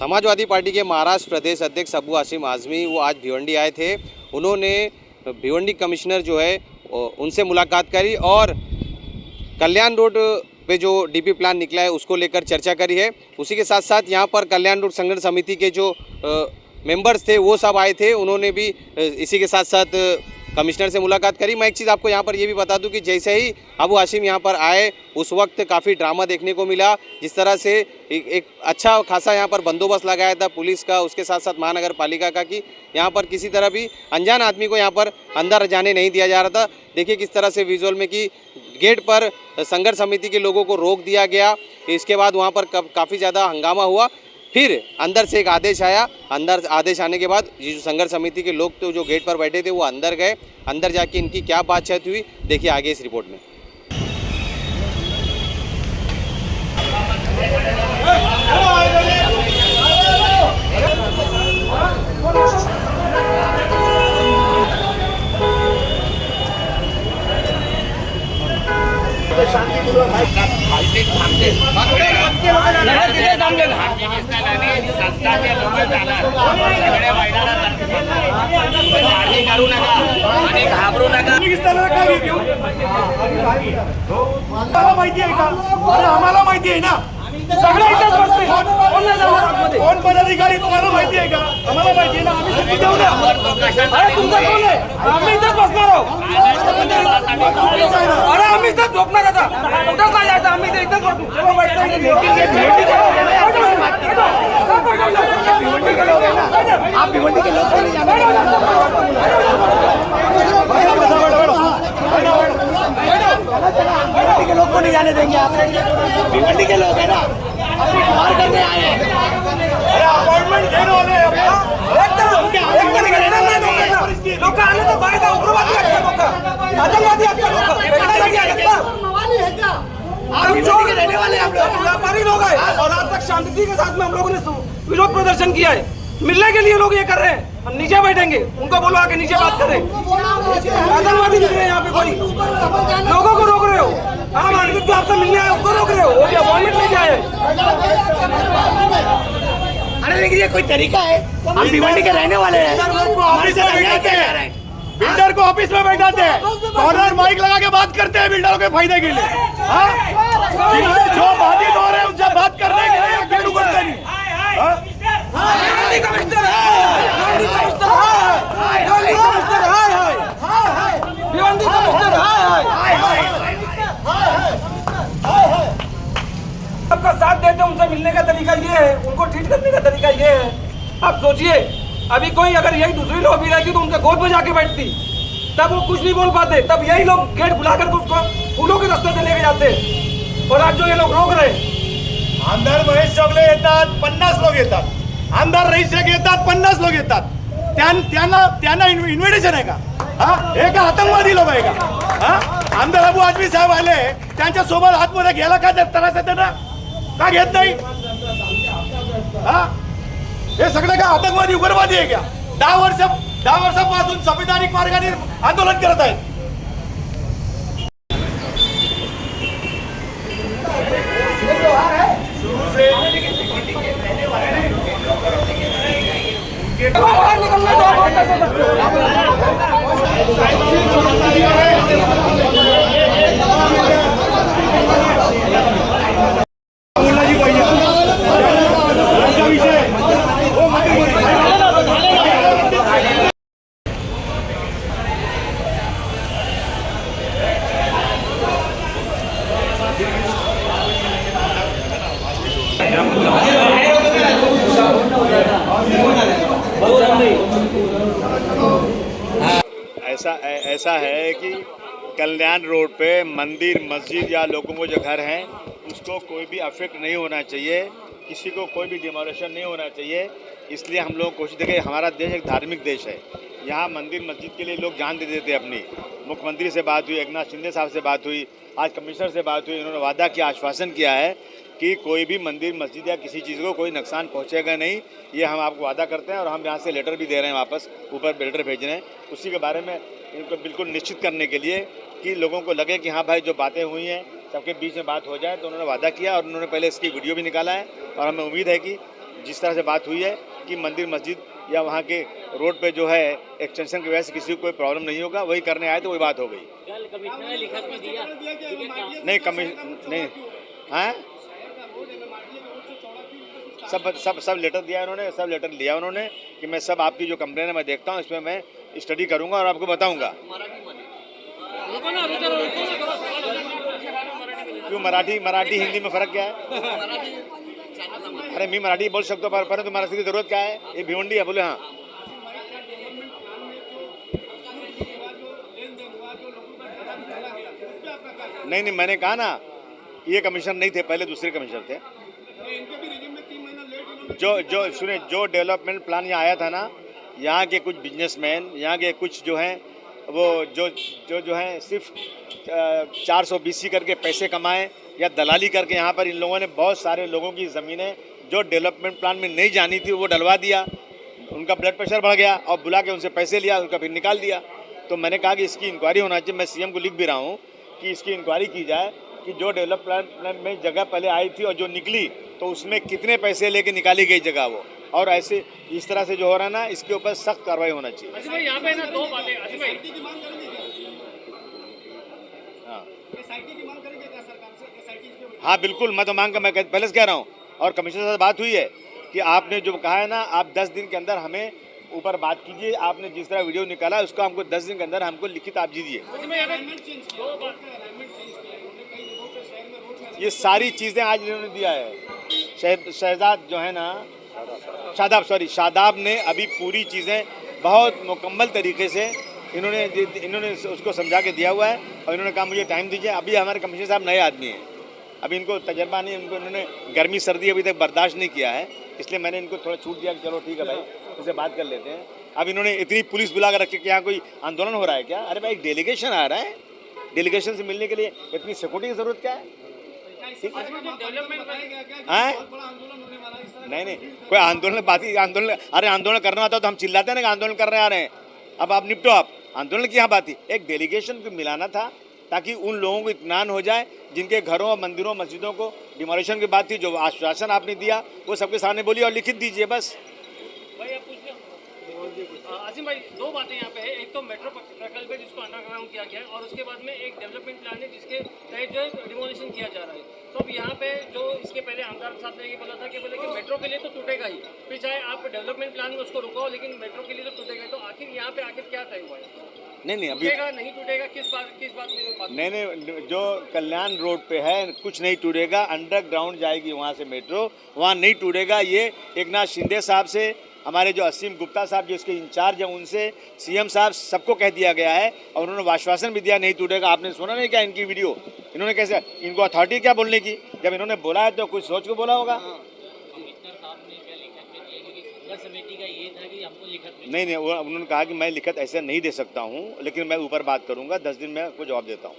Samajwadi party के महाराष्ट्र प्रदेश अध्यक्ष अबू हाशिम आज़मी वो आज भिवंडी आए थे। उन्होंने भिवंडी कमिश्नर जो है उनसे मुलाकात करी और कल्याण रोड पे जो डीपी प्लान निकला है उसको लेकर चर्चा करी है। उसी के साथ साथ यहाँ पर कल्याण रोड संगठन समिति के जो मेंबर्स थे वो सब आए थे, उन्होंने भी इसी के साथ साथ कमिश्नर से मुलाकात करी। मैं एक चीज़ आपको यहाँ पर ये भी बता दूं कि जैसे ही अबू हाशिम यहाँ पर आए उस वक्त काफ़ी ड्रामा देखने को मिला। जिस तरह से एक अच्छा खासा यहाँ पर बंदोबस्त लगाया था पुलिस का, उसके साथ साथ महानगर पालिका का, कि यहाँ पर किसी तरह भी अनजान आदमी को यहाँ पर अंदर जाने नहीं दिया जा रहा था। देखिए किस तरह से विजुअल में कि गेट पर संघर्ष समिति के लोगों को रोक दिया गया। इसके बाद वहाँ पर काफ़ी ज़्यादा हंगामा हुआ। फिर अंदर से एक आदेश आया। अंदर आदेश आने के बाद ये जो संघर्ष समिति के लोग थे जो गेट पर बैठे थे वो अंदर गए। अंदर जाके इनकी क्या बातचीत हुई देखिए आगे इस रिपोर्ट में। घाबरू नका माहिती आहे का? अरे आम्हाला माहिती आहे ना, सगळे इथेच बसते. कोण पदाधिकारी तुम्हाला माहिती आहे का? आम्हाला माहिती आहे ना, आम्ही सुट्टी देऊ ना. अरे तुमचं कोण आहे? आम्ही इथेच बसणार आहोत. अरे आम्ही इथेच झोपणार आता. कुठंच नाही जायचं, आम्ही इथेच बसू. चलो बैठो. आप भिवंडी के लोग को नहीं जाने देंगे. आप भिवंडी के लोग है ना, मार करने आए हैं. अरे अपॉइंटमेंट देने वाले हैं. लोग आले तो बाहर का उग्रवादी है, लोग आतंकवादी है, हम भिवंडी के रहने वाले हम लोग व्यापारी लोग हैं. और आज तक शांति के साथ में हम लोगों ने विरोध प्रदर्शन किया है. मिलने के लिए लोग ये कर रहे हैं. हम नीचे बैठेंगे, उनको बोलो आके नीचे बात करें. आतंकवादी नहीं है यहाँ पे कोई. लोगों को रोक रहे हो. आम आदमी जो आपसे मिलने आए उसको रोक रहे हो. वो भी अपॉइंटमेंट लेके आए. अरे लेकिन ये कोई तरीका है? हम भिवंडी के रहने वाले हैं. बिल्डर को ऑफिस में बैठाते हैं, कॉर्नर माइक लगा के बात करते हैं बिल्डरों के फायदे के लिए. जो बाधित हो रहे हैं उनसे बात करने के लिए गेट उगड़ते नहीं. सबका साथ देते उनसे मिलने का तरीका ये है, उनको ट्रीट करने का तरीका ये है. आप सोचिए अभी कोई अगर यही दूसरी लोग भी रहती तो उनके गोद में जाके बैठती, तब वो कुछ नहीं बोल पाते. तब यही लोग गेट बुला करके उसको फूलों के रास्ते से लेके जाते. और आज जो ये लोग रोक रहे, आमदार महेश चौगले येतात, 50 लोक येतात. आमदार रईस शेख येतात, 50 लोक येतात. त्यांना इन्व्हिटेशन आहे का? हे का आतंकवादी लोक आहे का? आमदार अबू हाशिम साहेब आले, त्यांच्या सोबत आतमध्ये गेला का त्रास आहे त्यांना? का घेत नाही? हे सगळे का आतंकवादी उग्रवादी आहे का? 10 वर्षापासून संविधानिक मार्गाने आंदोलन करत आहेत. ऐसा है कि कल्याण रोड पे मंदिर मस्जिद या लोगों को जो घर हैं उसको कोई भी अफेक्ट नहीं होना चाहिए, किसी को कोई भी डिमोलेशन नहीं होना चाहिए. इसलिए हम लोग कोशिश करें. हमारा देश एक धार्मिक देश है. यहाँ मंदिर मस्जिद के लिए लोग जान दे देते हैं अपनी. मुख्यमंत्री से बात हुई, एकनाथ शिंदे साहब से बात हुई, आज कमिश्नर से बात हुई. इन्होंने वादा किया, आश्वासन किया है कि कोई भी मंदिर मस्जिद या किसी चीज़ को कोई नुकसान पहुँचेगा नहीं. ये हम आपको वादा करते हैं और हम यहाँ से लेटर भी दे रहे हैं, वापस ऊपर लेटर भेज रहे हैं उसी के बारे में इनको बिल्कुल निश्चित करने के लिए कि लोगों को लगे कि हाँ भाई जो बातें हुई हैं सबके बीच में बात हो जाए. तो उन्होंने वादा किया और उन्होंने पहले इसकी वीडियो भी निकाला है और हमें उम्मीद है कि जिस तरह से बात हुई है कि मंदिर मस्जिद या वहाँ के रोड पे जो है एक्सटेंशन की वजह से किसी को कोई प्रॉब्लम नहीं होगा, वही करने आए तो वही बात हो गई। कल कमिश्नर ने लिखत भी दिया नहीं हाँ सब लेटर दिया उन्होंने, सब लेटर लिया उन्होंने कि मैं सब आपकी जो कंप्लेन है मैं देखता हूँ, इसमें मैं स्टडी करूँगा और आपको बताऊँगा। क्यों मराठी हिंदी में फ़र्क क्या है? अरे मैं मराठी बोल सकता हूँ परंतु मराठी की ज़रूरत क्या है? ये भिवंडी है। बोले हाँ नहीं मैंने कहा ना ये कमिश्नर नहीं थे, पहले दूसरे कमिश्नर थे। जो सुने, जो डेवलपमेंट प्लान यहाँ आया था ना, यहाँ के कुछ बिजनेसमैन, यहाँ के कुछ जो हैं वो जो हैं सिर्फ 420 करके पैसे कमाएं या दलाली करके यहाँ पर इन लोगों ने बहुत सारे लोगों की ज़मीनें जो डेवलपमेंट प्लान में नहीं जानी थी वो डलवा दिया। उनका ब्लड प्रेशर बढ़ गया और बुला के उनसे पैसे लिया, उनका फिर निकाल दिया। तो मैंने कहा कि इसकी इंक्वायरी होना चाहिए। मैं सीएम को लिख भी रहा हूँ कि इसकी इंक्वायरी की जाए कि जो डेवलपमेंट में जगह पहले आई थी और जो निकली तो उसमें कितने पैसे लेके निकाली गई जगह वो, और ऐसे इस तरह से जो हो रहा है ना, इसके ऊपर सख्त कार्रवाई होना चाहिए। अजीम भाई यहाँ पे ना दो बातें, अजीम भाई हाँ बिल्कुल, मैं तो मांग कर मैं पहले से कह रहा हूँ और कमिश्नर से बात हुई है कि आपने जो कहा है ना, आप 10 दिन के अंदर हमें ऊपर बात कीजिए। आपने जिस तरह वीडियो निकाला उसको हमको 10 दिन के अंदर हमको लिखित आप दीजिए। ये सारी चीज़ें आज इन्होंने दिया है। शहजाद जो है ना, शादाब ने अभी पूरी चीज़ें बहुत मुकम्मल तरीके से इन्होंने उसको समझा के दिया हुआ है और इन्होंने कहा मुझे टाइम दीजिए। अभी हमारे कमिश्नर साहब नए आदमी हैं, अभी इनको तजर्बा नहीं, इन्होंने गर्मी सर्दी अभी तक बर्दाश्त नहीं किया है, इसलिए मैंने इनको थोड़ा छूट दिया कि चलो ठीक है भाई, उससे बात कर लेते हैं। अब इन्होंने इतनी पुलिस बुला कर रखी कि यहाँ कोई आंदोलन हो रहा है क्या? अरे भाई एक डेलीगेशन आ रहा है, डेलीगेशन से मिलने के लिए इतनी सिक्योरिटी की जरूरत क्या है? नहीं कोई आंदोलन अरे आंदोलन करना होता तो हम चिल्लाते हैं ना कि आंदोलन करने आ रहे हैं। अब आप निपटो, आप आंदोलन की यहाँ बात थी, एक डेलीगेशन को मिलाना था ताकि उन लोगों को इत्मीनान हो जाए जिनके घरों और मंदिरों मस्जिदों को डिमोलिशन की बात थी। जो आश्वासन आपने दिया वो सबके सामने बोलिए और लिखित दीजिए बस। आसिम भाई दो बातें यहाँ पे है, एक तो मेट्रो प्रकल्प है जिसको अंडरग्राउंड किया गया है और उसके बाद में एक डेवलपमेंट प्लान है जिसके तहत जो है डिमोलिशन किया जा रहा है। तो अब यहाँ पे जो इसके पहले आमदार साहब ने ये बोला था कि बोले कि मेट्रो के लिए तो टूटेगा ही, फिर चाहे आप डेवलपमेंट प्लान में उसको रुकाओ लेकिन मेट्रो के लिए तो टूटेगा। तो आखिर यहाँ पे क्या तय हुआ है? नहीं अभी टूटेगा नहीं टूटेगा, किस बात में बात? नहीं जो कल्याण रोड पे है कुछ नहीं टूटेगा, अंडरग्राउंड जाएगी वहाँ से मेट्रो, वहाँ नहीं टूटेगा। ये एकनाथ शिंदे साहब से, हमारे जो असीम गुप्ता साहब जो इसके इंचार्ज हैं उनसे, सीएम साहब सबको कह दिया गया है और उन्होंने आश्वासन भी दिया नहीं टूटेगा। आपने सुना नहीं क्या इनकी वीडियो? इन्होंने कैसे, इनको अथॉरिटी क्या बोलने की? जब इन्होंने बोला है तो कुछ सोच को बोला होगा। नहीं वो उन्होंने कहा कि मैं लिखत ऐसे नहीं दे सकता हूँ, लेकिन मैं ऊपर बात करूँगा, 10 दिन में आपको जवाब देता हूँ।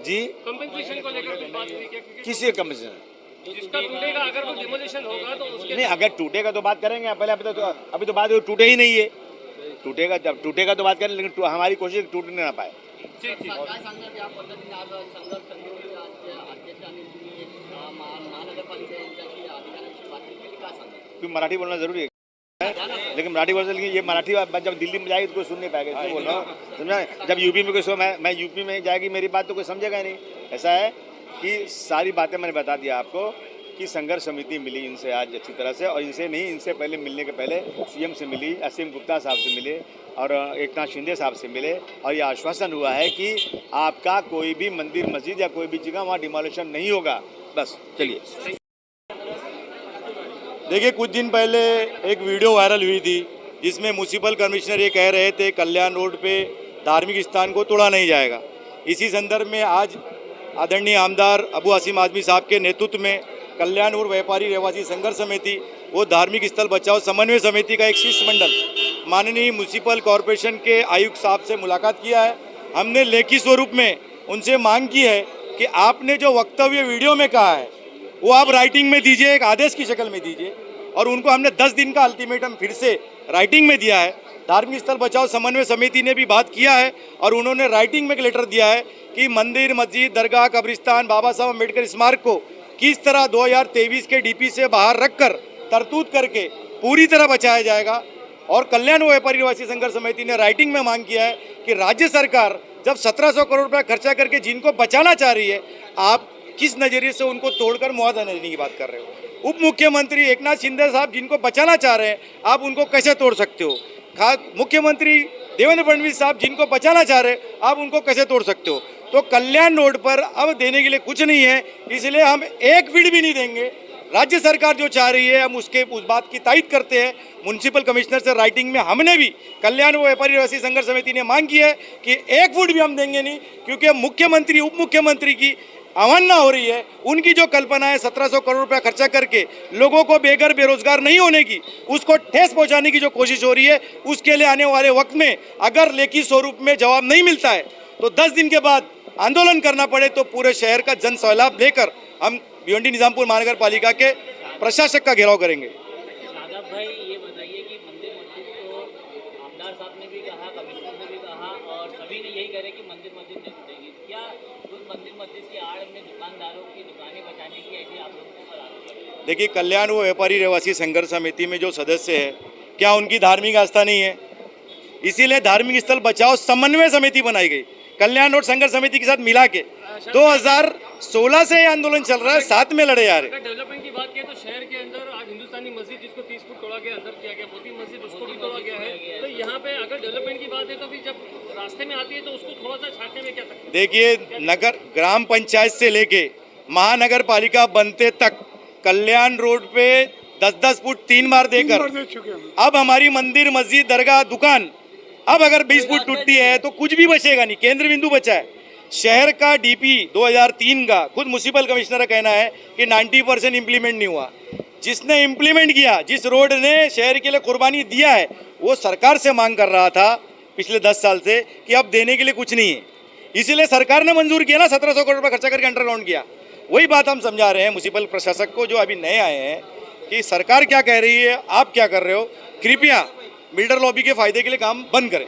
जी कंपनसेशन को लेकर कुछ बात हुई क्या? किसी कंपनसेशन जिसका टूटेगा अगर कोई डिमोलिशन होगा तो उसके नहीं, अगर टूटेगा तो बात करेंगे पहले। अभी तो बात टूटे ही नहीं है, टूटेगा जब टूटेगा तो बात करेंगे, लेकिन हमारी कोशिश टूटने ना पाए। क्यों मराठी बोलना जरूरी है, लेकिन मराठी बोलने लेकिन ये मराठी जब दिल्ली में जाएगी तो कोई सुन नहीं पाएगा, इसलिए बोल रहा हूँ, समझा? जब यूपी में कोई मैं यूपी में जाएगी मेरी बात तो कोई समझेगा नहीं। ऐसा है कि सारी बातें मैंने बता दिया आपको कि संघर्ष समिति मिली इनसे आज अच्छी तरह से, और इनसे नहीं, इनसे पहले मिलने के पहले सीएम से मिली, असीम गुप्ता साहब से मिले और एकनाथ शिंदे साहब से मिले और ये आश्वासन हुआ है कि आपका कोई भी मंदिर मस्जिद या कोई भी जगह वहाँ डिमोलिशन नहीं होगा। बस चलिए। देखिए कुछ दिन पहले एक वीडियो वायरल हुई थी जिसमें म्यूनसिपल कमिश्नर ये कह रहे थे कल्याण रोड पे धार्मिक स्थान को तोड़ा नहीं जाएगा। इसी संदर्भ में आज आदरणीय आमदार अबू आसिम आजमी साहब के नेतृत्व में कल्याण और व्यापारी रहवासी संघर्ष समिति वो धार्मिक स्थल बचाओ समन्वय समिति का एक शिष्टमंडल माननीय म्यूनसिपल कॉरपोरेशन के आयुक्त साहब से मुलाकात किया है। हमने लेखी स्वरूप में उनसे मांग की है कि आपने जो वक्तव्य वीडियो में कहा है वो आप राइटिंग में दीजिए, एक आदेश की शक्ल में दीजिए। और उनको हमने 10 दिन का अल्टीमेटम फिर से राइटिंग में दिया है। धार्मिक स्थल बचाओ समन्वय समिति ने भी बात किया है और उन्होंने राइटिंग में एक लेटर दिया है कि मंदिर मस्जिद दरगाह कब्रिस्तान बाबा साहब अम्बेडकर स्मारक को किस तरह 2023 के डीपी से बाहर रखकर तरतूत करके पूरी तरह बचाया जाएगा। और कल्याण व व्यापारी निवासी संघर्ष समिति ने राइटिंग में मांग किया है कि राज्य सरकार जब 1700 करोड़ रुपया खर्चा करके जिनको बचाना चाह रही है, आप किस नज़रिए से उनको तोड़कर मुआवजा देने की बात कर रहे हो। उप मुख्यमंत्री एकनाथ शिंदे साहब जिनको बचाना चाह रहे हैं, आप उनको कैसे तोड़ सकते हो। मुख्यमंत्री देवेंद्र फडणवीस साहब जिनको बचाना चाह रहे हैं, आप उनको कैसे तोड़ सकते हो। तो कल्याण रोड पर अब देने के लिए कुछ नहीं है, इसलिए हम एक फीट भी नहीं देंगे। राज्य सरकार जो चाह रही है हम उस बात की तायद करते हैं। म्युनिसिपल कमिश्नर से राइटिंग में हमने भी कल्याण व व्यापारी निवासी संघर्ष समिति ने मांग की है कि एक फुट भी हम देंगे नहीं, क्योंकि मुख्यमंत्री उप मुख्यमंत्री की अवहेलना हो रही है। उनकी जो कल्पना है 1700 करोड़ रुपया खर्चा करके लोगों को बेघर बेरोजगार नहीं होने की, उसको ठेस पहुंचाने की जो कोशिश हो रही है, उसके लिए आने वाले वक्त में अगर लेखी स्वरूप में जवाब नहीं मिलता है तो 10 दिन के बाद आंदोलन करना पड़े तो पूरे शहर का जन सैलाब लेकर हम भिवंडी निजामपुर महानगर पालिका के प्रशासक का घेराव करेंगे। शादाब भाई, ये बताइए कि मंदिर मस्जिद को आमदार साहब ने भी कहा, कमिश्नर ने भी कहा और सभी ने यही कह रहे कि मंदिर मस्जिद नहीं टूटेगी। क्या उस मंदिर मस्जिद की आड़ में दुकानदारों की दुकानें बचाने की ऐसी आप लोगों को आरोप? देखिए, कल्याण व व्यापारी निवासी संघर्ष समिति में जो सदस्य है, क्या उनकी धार्मिक आस्था नहीं है? इसीलिए धार्मिक स्थल बचाओ समन्वय समिति बनाई गई कल्याण रोड संघर्ष समिति के साथ मिला के। 2016 से ये आंदोलन चल रहा है, साथ में लड़े आ रहे। अगर डेवलपमेंट की बात करें तो शहर के अंदर आज हिंदुस्तानी मस्जिद जिसको 30 फुट तोड़ा गया, अंदर किया गया, मोती मस्जिद उसको भी तोड़ा गया है। तो यहाँ पे अगर डेवलपमेंट की बात है तो भी जब रास्ते में आती है तो उसको थोड़ा सा छाटने में क्या तकलीफ है? देखिए, नगर ग्राम पंचायत से लेके महानगर पालिका बनते तक कल्याण रोड पे 10-10 फुट 3 बार देकर अब हमारी मंदिर मस्जिद दरगाह दुकान अब अगर 20 फुट टूटती है तो कुछ भी बचेगा नहीं, केंद्र बिंदु बचा है। शहर का डीपी 2003 का खुद म्युनिसिपल कमिश्नर का कहना है कि 90% इम्प्लीमेंट नहीं हुआ। जिसने इम्प्लीमेंट किया, जिस रोड ने शहर के लिए कुर्बानी दिया है, वो सरकार से मांग कर रहा था पिछले 10 साल से कि अब देने के लिए कुछ नहीं है। इसीलिए सरकार ने मंजूर किया ना, 1700 करोड़ रुपये खर्चा करके अंडरग्राउंड किया। वही बात हम समझा रहे हैं म्युनिसिपल प्रशासक को जो अभी नए आए हैं कि सरकार क्या कह रही है, आप क्या कर रहे हो। कृपया बिल्डर लॉबी के फायदे के लिए काम बंद करें।